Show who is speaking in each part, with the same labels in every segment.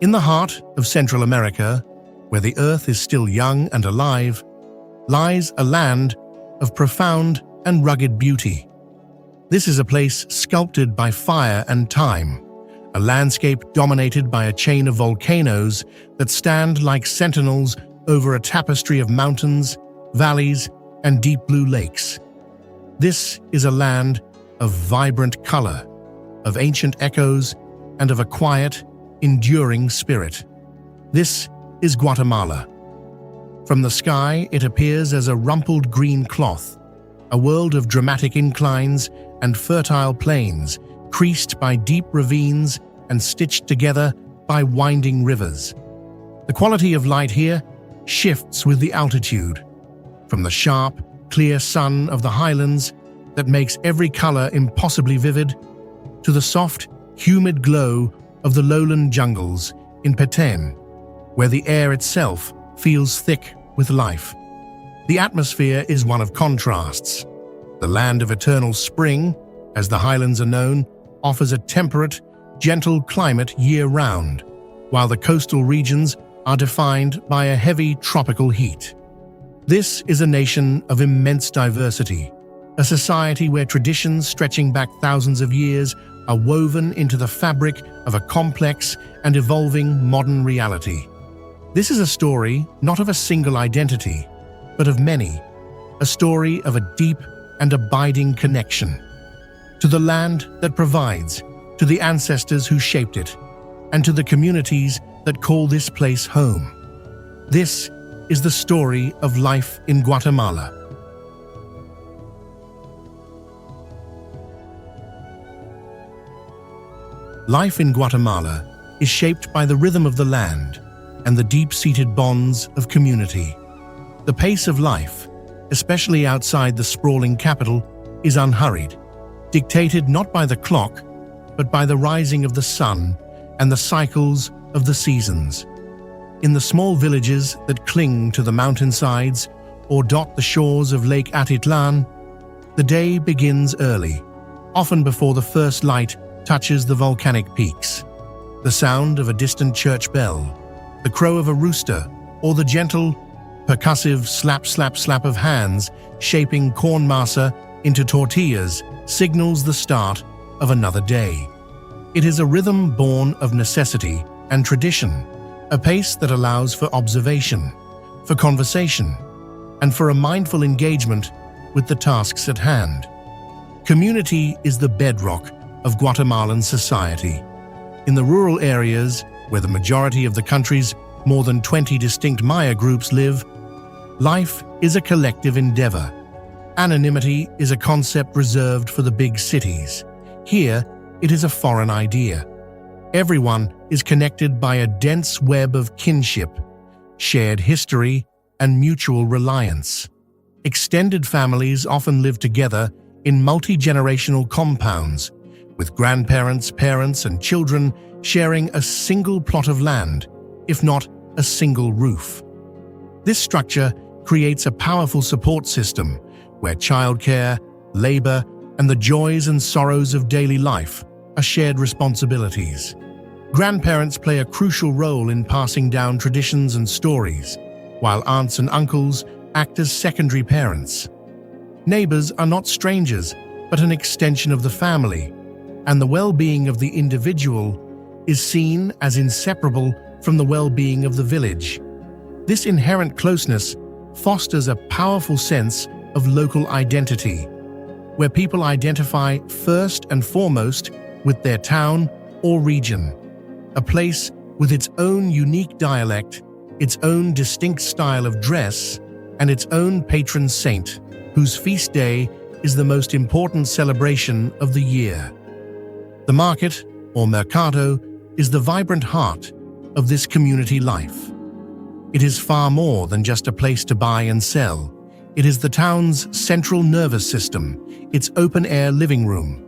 Speaker 1: In the heart of Central America, where the earth is still young and alive, lies a land of profound and rugged beauty. This is a place sculpted by fire and time, a landscape dominated by a chain of volcanoes that stand like sentinels over a tapestry of mountains, valleys, and deep blue lakes. This is a land of vibrant color, of ancient echoes, and of a quiet, enduring spirit. This is Guatemala. From the sky, it appears as a rumpled green cloth, a world of dramatic inclines and fertile plains, creased by deep ravines and stitched together by winding rivers. The quality of light here shifts with the altitude, from the sharp, clear sun of the highlands that makes every color impossibly vivid, to the soft, humid glow of the lowland jungles in Petén, where the air itself feels thick with life. The atmosphere is one of contrasts. The land of eternal spring, as the highlands are known, offers a temperate, gentle climate year-round, while the coastal regions are defined by a heavy tropical heat. This is a nation of immense diversity, a society where traditions stretching back thousands of years are woven into the fabric of a complex and evolving modern reality. This is a story not of a single identity, but of many, a story of a deep and abiding connection to the land that provides, to the ancestors who shaped it, and to the communities that call this place home. This is the story of life in Guatemala. Life in Guatemala is shaped by the rhythm of the land and the deep-seated bonds of community. The pace of life, especially outside the sprawling capital, is unhurried, dictated not by the clock, but by the rising of the sun and the cycles of the seasons. In the small villages that cling to the mountainsides or dot the shores of Lake Atitlan, the day begins early, often before the first light touches the volcanic peaks. The sound of a distant church bell, the crow of a rooster, or the gentle, percussive slap of hands shaping corn masa into tortillas signals the start of another day. It is a rhythm born of necessity and tradition, a pace that allows for observation, for conversation, and for a mindful engagement with the tasks at hand. Community is the bedrock of Guatemalan society. In the rural areas, where the majority of the country's more than 20 distinct Maya groups live, life is a collective endeavor. Anonymity is a concept reserved for the big cities. Here, it is a foreign idea. Everyone is connected by a dense web of kinship, shared history, and mutual reliance. Extended families often live together in multi-generational compounds, with grandparents, parents, and children sharing a single plot of land, if not a single roof. This structure creates a powerful support system where childcare, labor, and the joys and sorrows of daily life are shared responsibilities. Grandparents play a crucial role in passing down traditions and stories, while aunts and uncles act as secondary parents. Neighbors are not strangers, but an extension of the family, and the well-being of the individual is seen as inseparable from the well-being of the village. This inherent closeness fosters a powerful sense of local identity, where people identify first and foremost with their town or region, a place with its own unique dialect, its own distinct style of dress, and its own patron saint, whose feast day is the most important celebration of the year. The market, or mercado, is the vibrant heart of this community life. It is far more than just a place to buy and sell. It is the town's central nervous system, its open-air living room.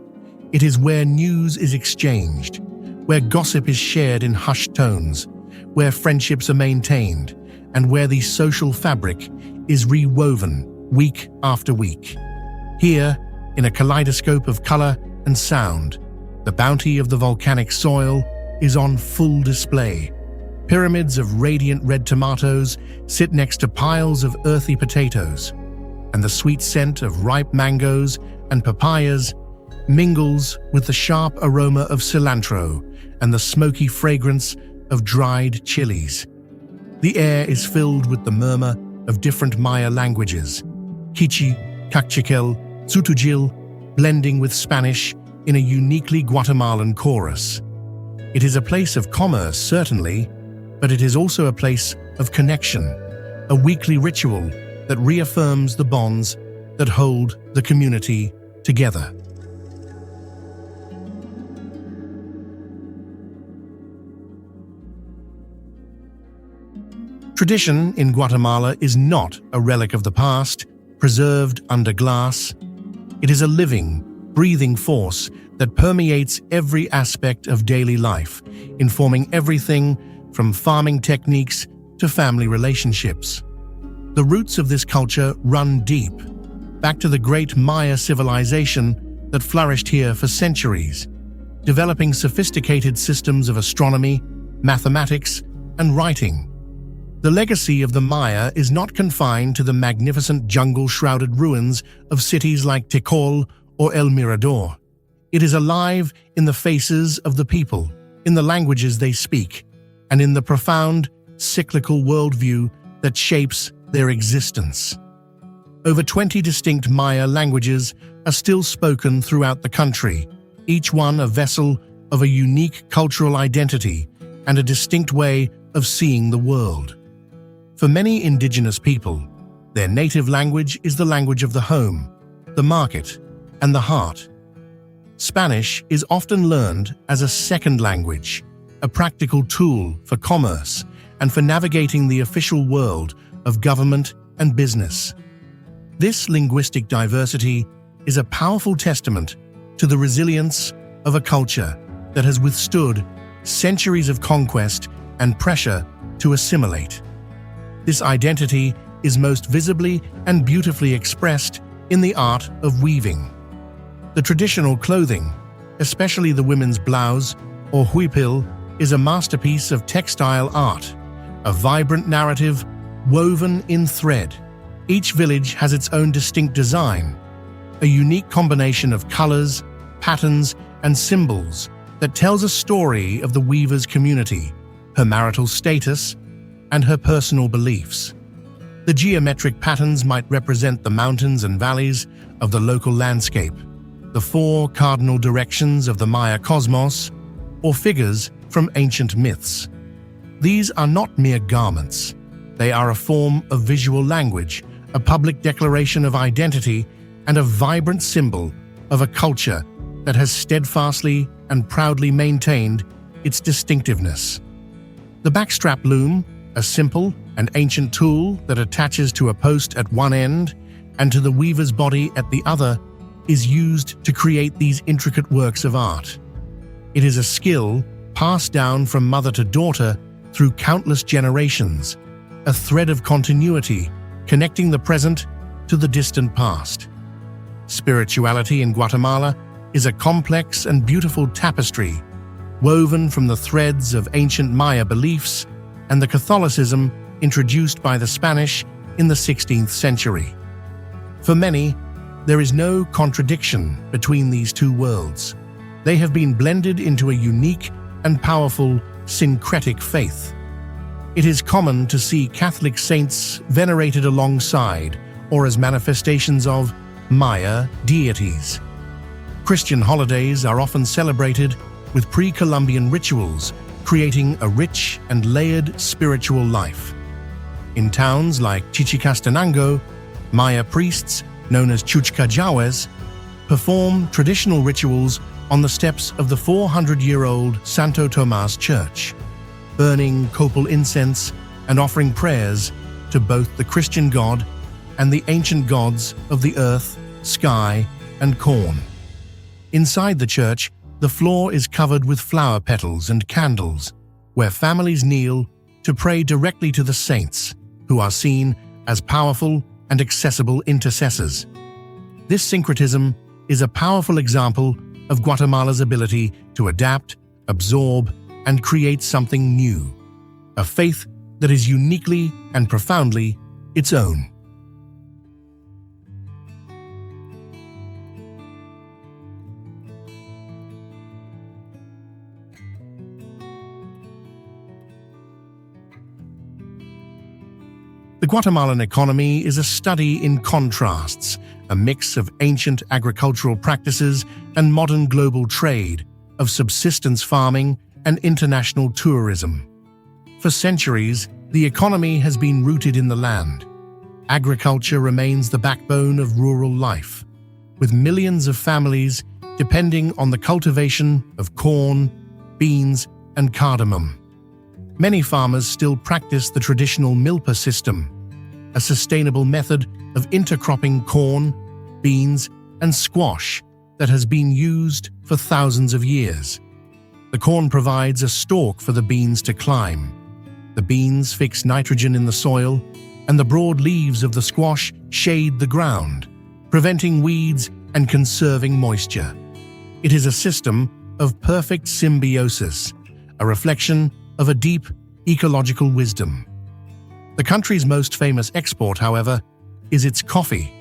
Speaker 1: It is where news is exchanged, where gossip is shared in hushed tones, where friendships are maintained, and where the social fabric is rewoven week after week. Here, in a kaleidoscope of color and sound, the bounty of the volcanic soil is on full display, Pyramids of radiant red tomatoes sit next to piles of earthy potatoes, and the sweet scent of ripe mangoes and papayas mingles with the sharp aroma of cilantro and the smoky fragrance of dried chilies. The air is filled with the murmur of different Maya languages, Quiche, Cachiquel, Zutujil, blending with Spanish in a uniquely Guatemalan chorus. It is a place of commerce, certainly, but it is also a place of connection, a weekly ritual that reaffirms the bonds that hold the community together. Tradition in Guatemala is not a relic of the past, preserved under glass. It is a living, breathing force that permeates every aspect of daily life, informing everything from farming techniques to family relationships. The roots of this culture run deep, back to the great Maya civilization that flourished here for centuries, developing sophisticated systems of astronomy, mathematics, and writing. The legacy of the Maya is not confined to the magnificent jungle-shrouded ruins of cities like Tikal or El Mirador. It is alive in the faces of the people, in the languages they speak, and in the profound, cyclical worldview that shapes their existence. Over 20 distinct Maya languages are still spoken throughout the country, each one a vessel of a unique cultural identity and a distinct way of seeing the world. For many indigenous people, their native language is the language of the home, the market, and the heart. Spanish is often learned as a second language, a practical tool for commerce and for navigating the official world of government and business. This linguistic diversity is a powerful testament to the resilience of a culture that has withstood centuries of conquest and pressure to assimilate. This identity is most visibly and beautifully expressed in the art of weaving. The traditional clothing, especially the women's blouse or huipil, is a masterpiece of textile art, a vibrant narrative woven in thread. Each village has its own distinct design, a unique combination of colors, patterns, and symbols that tells a story of the weaver's community, her marital status, and her personal beliefs. The geometric patterns might represent the mountains and valleys of the local landscape, the four cardinal directions of the Maya cosmos, or figures from ancient myths. These are not mere garments. They are a form of visual language, a public declaration of identity, and a vibrant symbol of a culture that has steadfastly and proudly maintained its distinctiveness. The backstrap loom, a simple and ancient tool that attaches to a post at one end and to the weaver's body at the other, is used to create these intricate works of art. It is a skill passed down from mother to daughter through countless generations, a thread of continuity connecting the present to the distant past. Spirituality in Guatemala is a complex and beautiful tapestry, woven from the threads of ancient Maya beliefs and the Catholicism introduced by the Spanish in the 16th century. For many, there is no contradiction between these two worlds. They have been blended into a unique and powerful syncretic faith. It is common to see Catholic saints venerated alongside or as manifestations of Maya deities. Christian holidays are often celebrated with pre-Columbian rituals, creating a rich and layered spiritual life. In towns like Chichicastenango, Maya priests, known as Chuchcajawes, perform traditional rituals on the steps of the 400-year-old Santo Tomas Church, burning copal incense and offering prayers to both the Christian God and the ancient gods of the earth, sky, and corn. Inside the church, the floor is covered with flower petals and candles, where families kneel to pray directly to the saints, who are seen as powerful and accessible intercessors. This syncretism is a powerful example of Guatemala's ability to adapt, absorb, and create something new. a faith that is uniquely and profoundly its own. The Guatemalan economy is a study in contrasts, a mix of ancient agricultural practices and modern global trade, of subsistence farming and international tourism. For centuries, the economy has been rooted in the land. Agriculture remains the backbone of rural life, with millions of families depending on the cultivation of corn, beans, and cardamom. Many farmers still practice the traditional milpa system, a sustainable method of intercropping corn, beans, and squash that has been used for thousands of years. The corn provides a stalk for the beans to climb. The beans fix nitrogen in the soil, and the broad leaves of the squash shade the ground, preventing weeds and conserving moisture. It is a system of perfect symbiosis, a reflection of a deep ecological wisdom. The country's most famous export, however, is its coffee.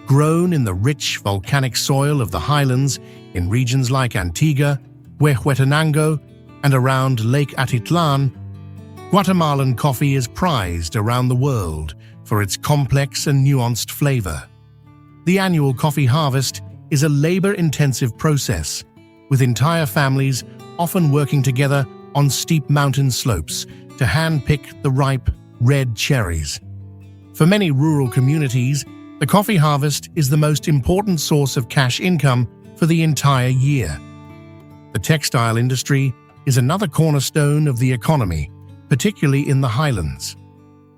Speaker 1: Grown in the rich volcanic soil of the highlands in regions like Antigua, Huehuetenango, and around Lake Atitlan, Guatemalan coffee is prized around the world for its complex and nuanced flavor. The annual coffee harvest is a labor-intensive process, with entire families often working together on steep mountain slopes to hand-pick the ripe, red cherries. For many rural communities, the coffee harvest is the most important source of cash income for the entire year. The textile industry is another cornerstone of the economy, particularly in the highlands.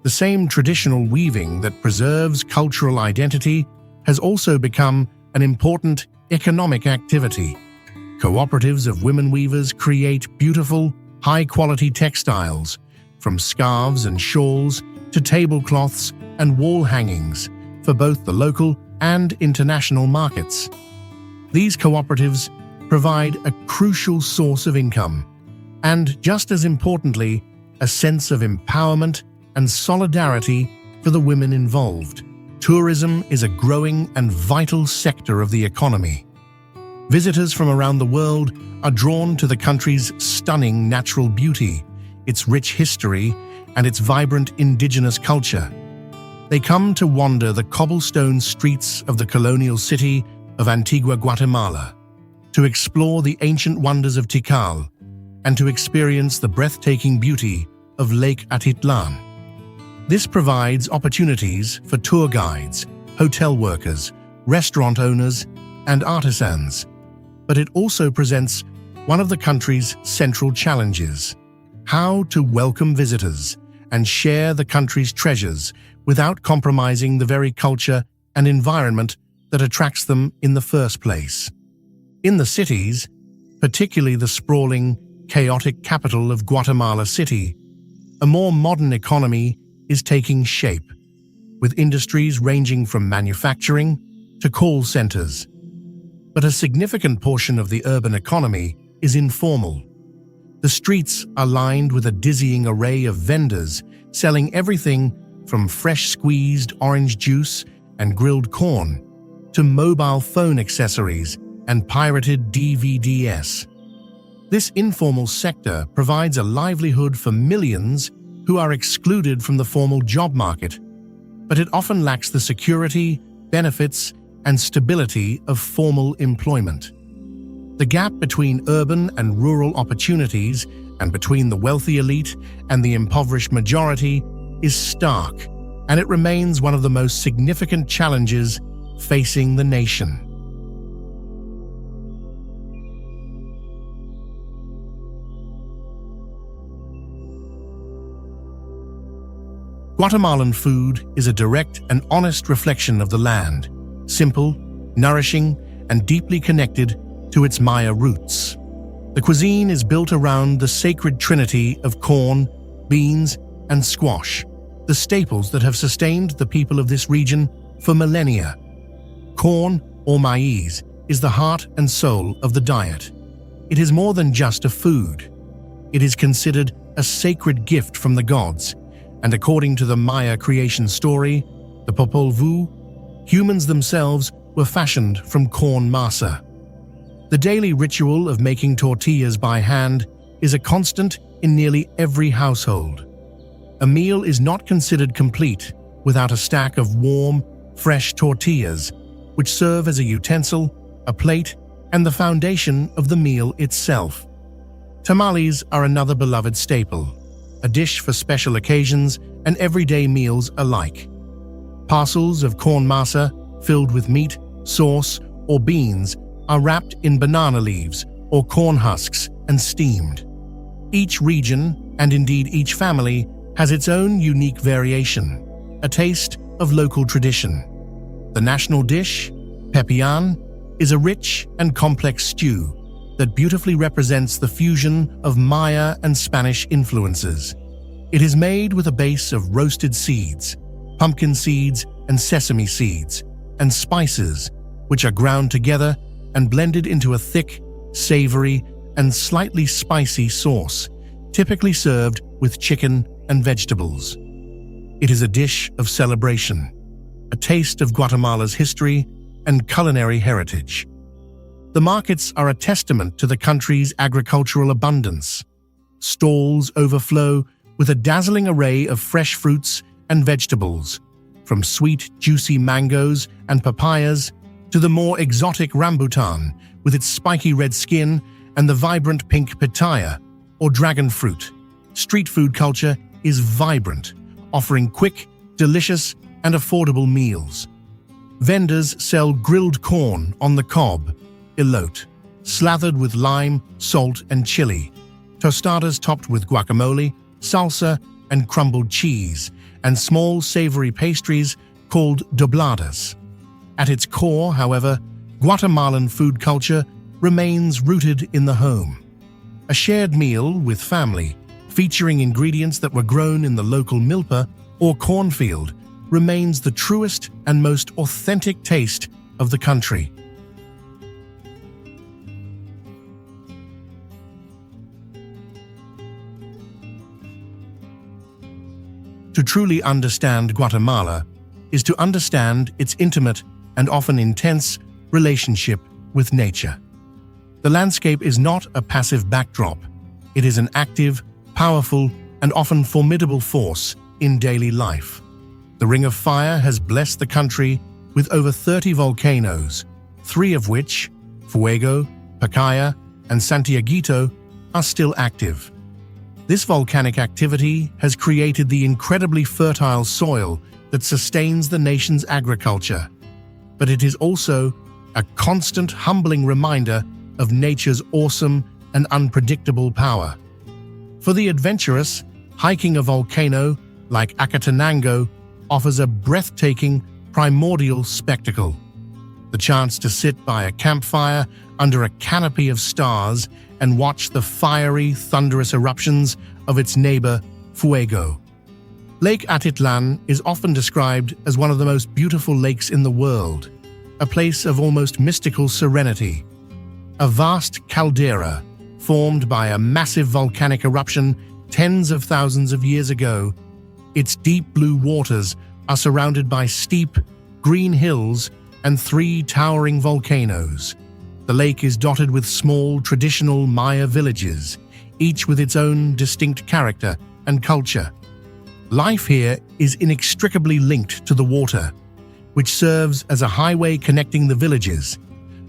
Speaker 1: The same traditional weaving that preserves cultural identity has also become an important economic activity. Cooperatives of women weavers create beautiful, high-quality textiles, from scarves and shawls to tablecloths and wall hangings, for both the local and international markets. These cooperatives provide a crucial source of income, and just as importantly, a sense of empowerment and solidarity for the women involved. Tourism is a growing and vital sector of the economy. Visitors from around the world are drawn to the country's stunning natural beauty, its rich history, and its vibrant indigenous culture. They come to wander the cobblestone streets of the colonial city of Antigua, Guatemala, to explore the ancient wonders of Tikal, and to experience the breathtaking beauty of Lake Atitlan. This provides opportunities for tour guides, hotel workers, restaurant owners, and artisans, but it also presents one of the country's central challenges: how to welcome visitors and share the country's treasures without compromising the very culture and environment that attracts them in the first place. In the cities, particularly the sprawling, chaotic capital of Guatemala City, a more modern economy is taking shape, with industries ranging from manufacturing to call centers. But a significant portion of the urban economy is informal. The streets are lined with a dizzying array of vendors selling everything from fresh squeezed orange juice and grilled corn to mobile phone accessories and pirated DVDs. This informal sector provides a livelihood for millions who are excluded from the formal job market, but it often lacks the security, benefits, and stability of formal employment. The gap between urban and rural opportunities and between the wealthy elite and the impoverished majority is stark, and it remains one of the most significant challenges facing the nation. Guatemalan food is a direct and honest reflection of the land, simple, nourishing, and deeply connected to its Maya roots. The cuisine is built around the sacred trinity of corn, beans, and squash, the staples that have sustained the people of this region for millennia. Corn, or maize, is the heart and soul of the diet. It is more than just a food. It is considered a sacred gift from the gods, and according to the Maya creation story, the Popol Vuh, humans themselves were fashioned from corn masa. The daily ritual of making tortillas by hand is a constant in nearly every household. A meal is not considered complete without a stack of warm, fresh tortillas, which serve as a utensil, a plate, and the foundation of the meal itself. Tamales are another beloved staple, a dish for special occasions and everyday meals alike. Parcels of corn masa filled with meat, sauce, or beans are wrapped in banana leaves or corn husks and steamed. Each region, and indeed each family, has its own unique variation, a taste of local tradition. The national dish, pepián, is a rich and complex stew that beautifully represents the fusion of Maya and Spanish influences. It is made with a base of roasted seeds, pumpkin seeds and sesame seeds, and spices, which are ground together and blended into a thick, savory, and slightly spicy sauce, typically served with chicken and vegetables. It is a dish of celebration, a taste of Guatemala's history and culinary heritage. The markets are a testament to the country's agricultural abundance. Stalls overflow with a dazzling array of fresh fruits and vegetables, from sweet, juicy mangoes and papayas to the more exotic rambutan with its spiky red skin and the vibrant pink pitaya, or dragon fruit. Street food culture is vibrant, offering quick, delicious, and affordable meals. Vendors sell grilled corn on the cob, elote, slathered with lime, salt, and chili, tostadas topped with guacamole, salsa, and crumbled cheese, and small savory pastries called dobladas. At its core, however, Guatemalan food culture remains rooted in the home. A shared meal with family, featuring ingredients that were grown in the local milpa or cornfield, remains the truest and most authentic taste of the country. To truly understand Guatemala is to understand its intimate and often intense relationship with nature. The landscape is not a passive backdrop. It is an active, powerful, and often formidable force in daily life. The Ring of Fire has blessed the country with over 30 volcanoes, 3 of which, Fuego, Pacaya, and Santiaguito, are still active. This volcanic activity has created the incredibly fertile soil that sustains the nation's agriculture, but it is also a constant, humbling reminder of nature's awesome and unpredictable power. For the adventurous, hiking a volcano like Acatenango offers a breathtaking, primordial spectacle. The chance to sit by a campfire under a canopy of stars and watch the fiery, thunderous eruptions of its neighbor, Fuego. Lake Atitlan is often described as one of the most beautiful lakes in the world, a place of almost mystical serenity. A vast caldera, formed by a massive volcanic eruption tens of thousands of years ago. Its deep blue waters are surrounded by steep, green hills and 3 towering volcanoes. The lake is dotted with small, traditional Maya villages, each with its own distinct character and culture. Life here is inextricably linked to the water, which serves as a highway connecting the villages,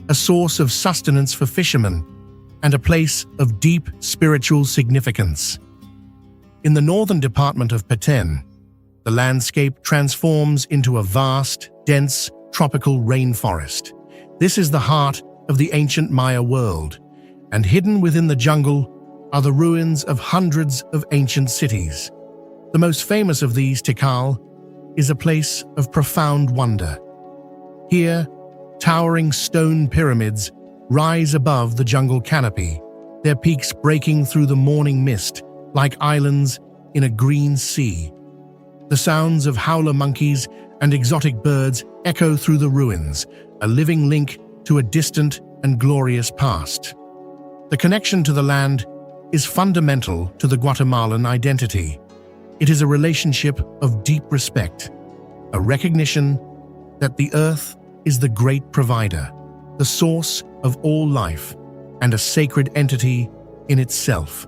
Speaker 1: a source of sustenance for fishermen, and a place of deep spiritual significance. In the northern department of Petén, the landscape transforms into a vast, dense, tropical rainforest. This is the heart of the ancient Maya world, and hidden within the jungle are the ruins of hundreds of ancient cities. The most famous of these, Tikal, is a place of profound wonder. Here, towering stone pyramids rise above the jungle canopy, their peaks breaking through the morning mist like islands in a green sea. The sounds of howler monkeys and exotic birds echo through the ruins, a living link to a distant and glorious past. The connection to the land is fundamental to the Guatemalan identity. It is a relationship of deep respect, a recognition that the earth is the great provider, the source of all life, and a sacred entity in itself.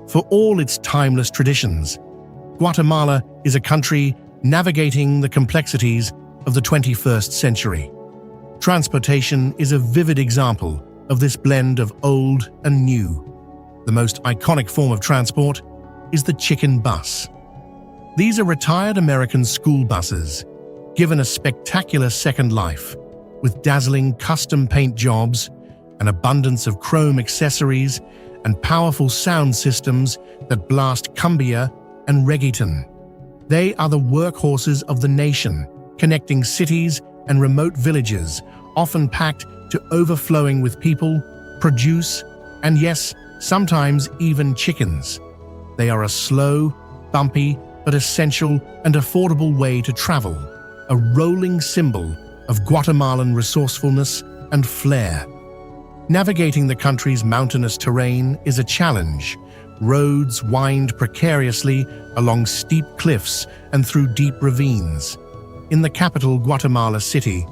Speaker 1: For all its timeless traditions, Guatemala is a country navigating the complexities of the 21st century. Transportation is a vivid example of this blend of old and new. The most iconic form of transport is the chicken bus. These are retired American school buses, given a spectacular second life, with dazzling custom paint jobs, an abundance of chrome accessories, and powerful sound systems that blast cumbia and reggaeton. They are the workhorses of the nation, connecting cities and remote villages, often packed to overflowing with people, produce, and yes, sometimes even chickens. They are a slow, bumpy, but essential and affordable way to travel, a rolling symbol of Guatemalan resourcefulness and flair. Navigating the country's mountainous terrain is a challenge. Roads wind precariously along steep cliffs and through deep ravines. In the capital, Guatemala City,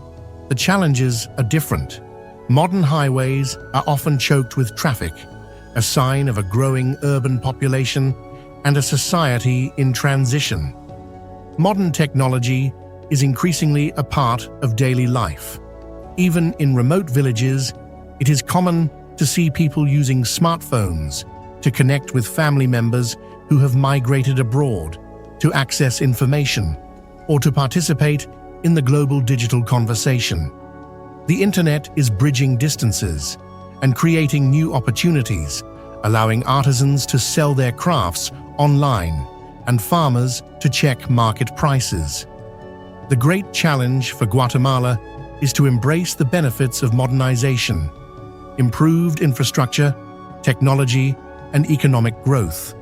Speaker 1: the challenges are different. Modern highways are often choked with traffic, a sign of a growing urban population and a society in transition. Modern technology is increasingly a part of daily life. Even in remote villages, it is common to see people using smartphones to connect with family members who have migrated abroad, to access information, or to participate in the global digital conversation. The internet is bridging distances and creating new opportunities, allowing artisans to sell their crafts online and farmers to check market prices. The great challenge for Guatemala is to embrace the benefits of modernization, improved infrastructure, technology, and economic growth,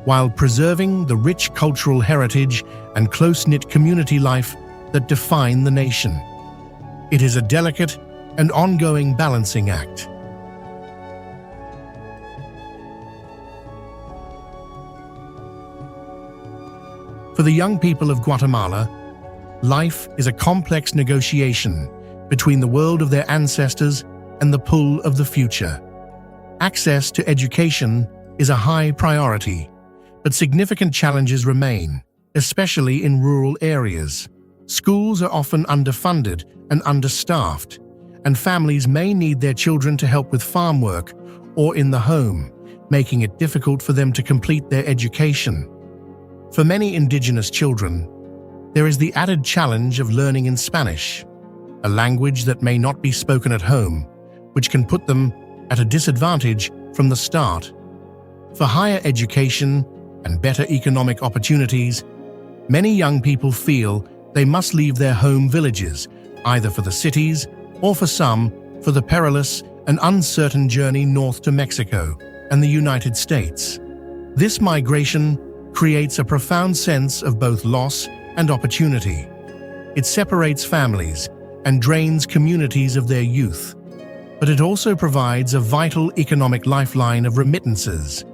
Speaker 1: while preserving the rich cultural heritage and close-knit community life that define the nation. It is a delicate and ongoing balancing act. For the young people of Guatemala, life is a complex negotiation between the world of their ancestors and the pull of the future. Access to education is a high priority, but significant challenges remain, especially in rural areas. Schools are often underfunded and understaffed, and families may need their children to help with farm work or in the home, making it difficult for them to complete their education. For many indigenous children, there is the added challenge of learning in Spanish, a language that may not be spoken at home, which can put them at a disadvantage from the start. For higher education and better economic opportunities, many young people feel they must leave their home villages, either for the cities or for some, for the perilous and uncertain journey north to Mexico and the United States. This migration creates a profound sense of both loss and opportunity. It separates families and drains communities of their youth, but it also provides a vital economic lifeline of remittances,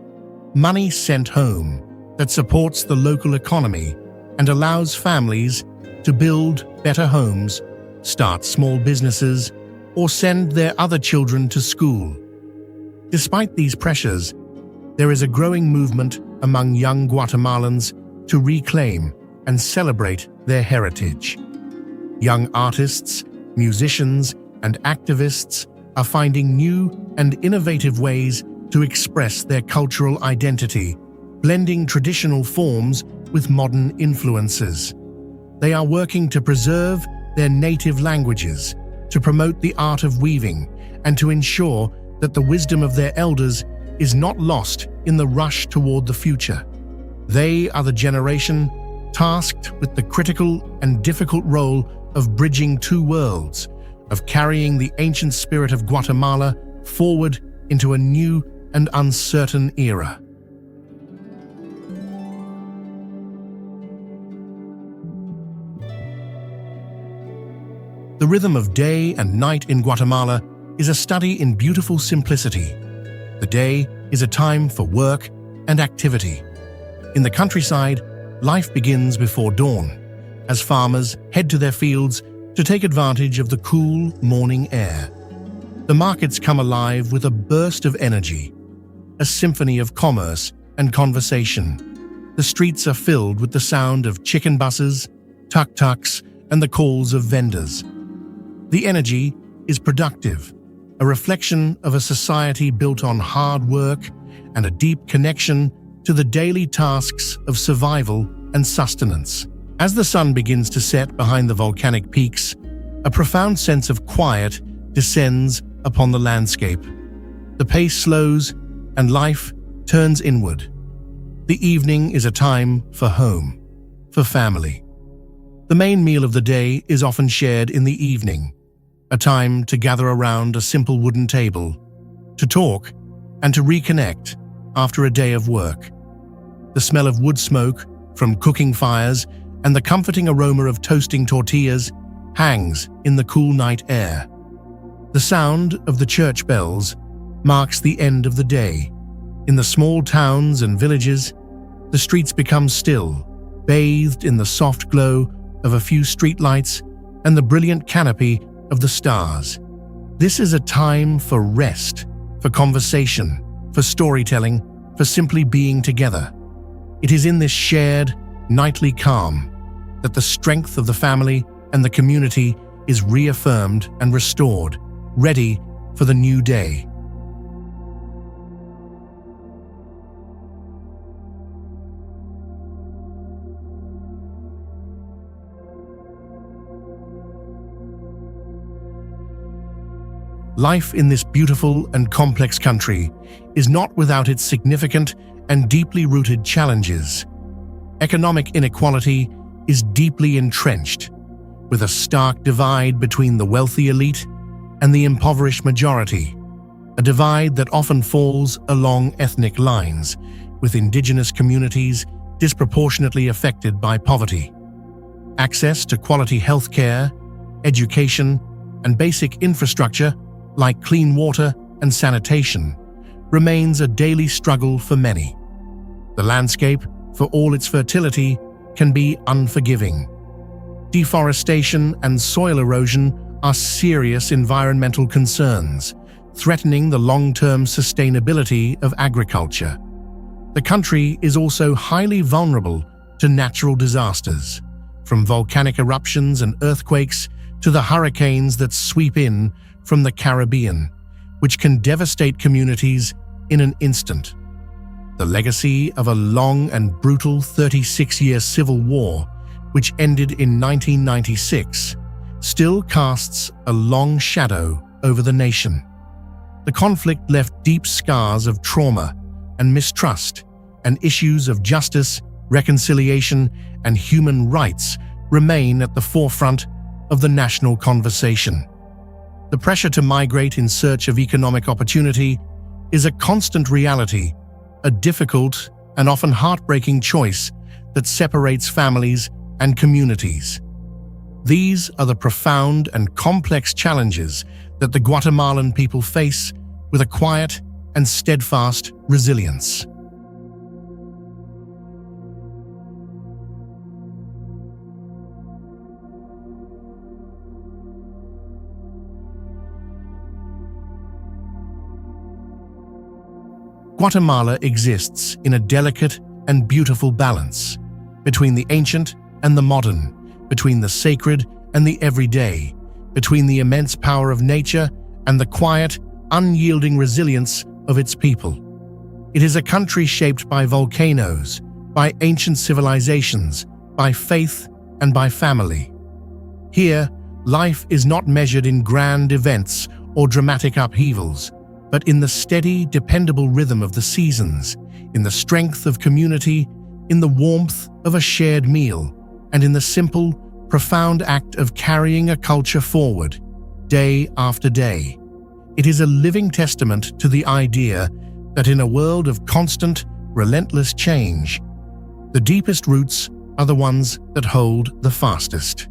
Speaker 1: money sent home that supports the local economy and allows families to build better homes, start small businesses, or send their other children to school. Despite these pressures, there is a growing movement among young Guatemalans to reclaim and celebrate their heritage. Young artists, musicians, and activists are finding new and innovative ways to express their cultural identity, blending traditional forms with modern influences. They are working to preserve their native languages, to promote the art of weaving, and to ensure that the wisdom of their elders is not lost in the rush toward the future. They are the generation tasked with the critical and difficult role of bridging two worlds, of carrying the ancient spirit of Guatemala forward into a new and uncertain era. The rhythm of day and night in Guatemala is a study in beautiful simplicity. The day is a time for work and activity. In the countryside, life begins before dawn, as farmers head to their fields to take advantage of the cool morning air. The markets come alive with a burst of energy, a symphony of commerce and conversation. The streets are filled with the sound of chicken buses, tuk-tuks, and the calls of vendors. The energy is productive, a reflection of a society built on hard work and a deep connection to the daily tasks of survival and sustenance. As the sun begins to set behind the volcanic peaks, a profound sense of quiet descends upon the landscape. The pace slows and life turns inward. The evening is a time for home, for family. The main meal of the day is often shared in the evening, a time to gather around a simple wooden table, to talk and to reconnect after a day of work. The smell of wood smoke from cooking fires and the comforting aroma of toasting tortillas hangs in the cool night air. The sound of the church bells marks the end of the day. In the small towns and villages, the streets become still, bathed in the soft glow of a few streetlights and the brilliant canopy of the stars. This is a time for rest, for conversation, for storytelling, for simply being together. It is in this shared, nightly calm that the strength of the family and the community is reaffirmed and restored, ready for the new day. Life in this beautiful and complex country is not without its significant and deeply rooted challenges. Economic inequality is deeply entrenched, with a stark divide between the wealthy elite and the impoverished majority, a divide that often falls along ethnic lines, with indigenous communities disproportionately affected by poverty. Access to quality healthcare, education, and basic infrastructure like clean water and sanitation remains a daily struggle for many. The landscape, for all its fertility, can be unforgiving. Deforestation and soil erosion are serious environmental concerns, threatening the long-term sustainability of agriculture. The country is also highly vulnerable to natural disasters, from volcanic eruptions and earthquakes to the hurricanes that sweep in from the Caribbean, which can devastate communities in an instant. The legacy of a long and brutal 36-year civil war, which ended in 1996, still casts a long shadow over the nation. The conflict left deep scars of trauma and mistrust, and issues of justice, reconciliation, and human rights remain at the forefront of the national conversation. The pressure to migrate in search of economic opportunity is a constant reality, a difficult and often heartbreaking choice that separates families and communities. These are the profound and complex challenges that the Guatemalan people face with a quiet and steadfast resilience. Guatemala exists in a delicate and beautiful balance between the ancient and the modern, between the sacred and the everyday, between the immense power of nature and the quiet, unyielding resilience of its people. It is a country shaped by volcanoes, by ancient civilizations, by faith and by family. Here, life is not measured in grand events or dramatic upheavals, but in the steady, dependable rhythm of the seasons, in the strength of community, in the warmth of a shared meal, and in the simple, profound act of carrying a culture forward, day after day. It is a living testament to the idea that in a world of constant, relentless change, the deepest roots are the ones that hold the fastest.